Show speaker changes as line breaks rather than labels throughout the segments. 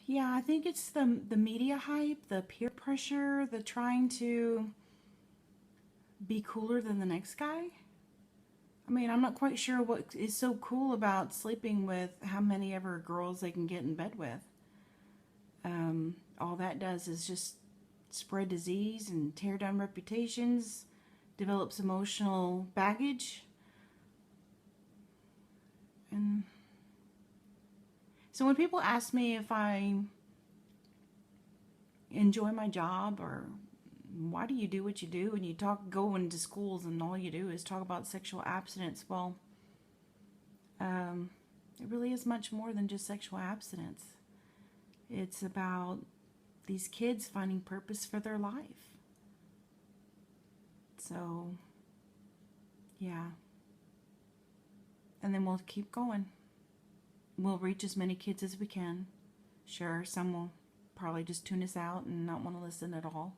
Yeah, I think it's the media hype, the peer pressure, the trying to be cooler than the next guy. I mean, I'm not quite sure what is so cool about sleeping with how many ever girls they can get in bed with. All that does is just spread disease and tear down reputations, develops emotional baggage. And so when people ask me if I enjoy my job or why do you do what you do and you go into schools and all you do is talk about sexual abstinence, well, um, it really is much more than just sexual abstinence. It's about these kids finding purpose for their life. So, yeah. And then we'll keep going. We'll reach as many kids as we can. Sure, some will probably just tune us out and not want to listen at all.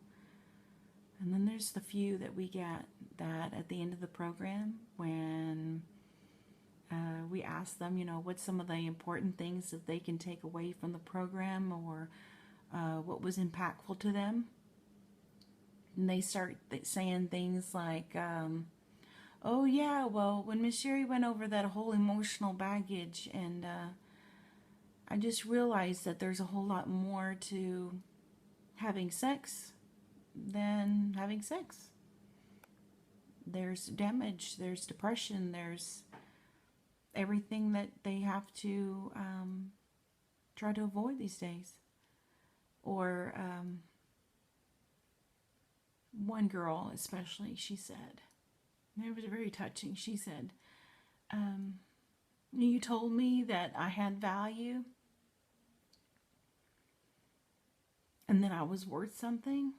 And then there's the few that we get that at the end of the program, when we ask them, what's some of the important things that they can take away from the program, or what was impactful to them. And they start saying things like, oh yeah, well, when Miss Sherry went over that whole emotional baggage, and I just realized that there's a whole lot more to having sex than having sex. There's damage, there's depression, there's everything that they have to try to avoid these days. Or one girl especially, she said, and it was very touching, she said, you told me that I had value and that I was worth something.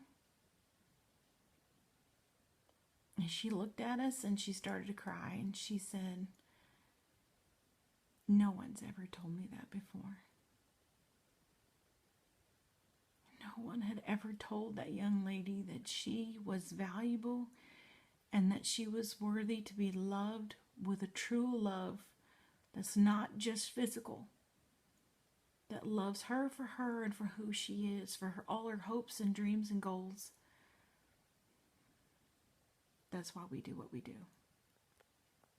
And she looked at us and she started to cry and she said, no one's ever told me that before. No one had ever told that young lady that she was valuable and that she was worthy to be loved with a true love that's not just physical, that loves her for her and for who she is, for all her hopes and dreams and goals. That's why we do what we do.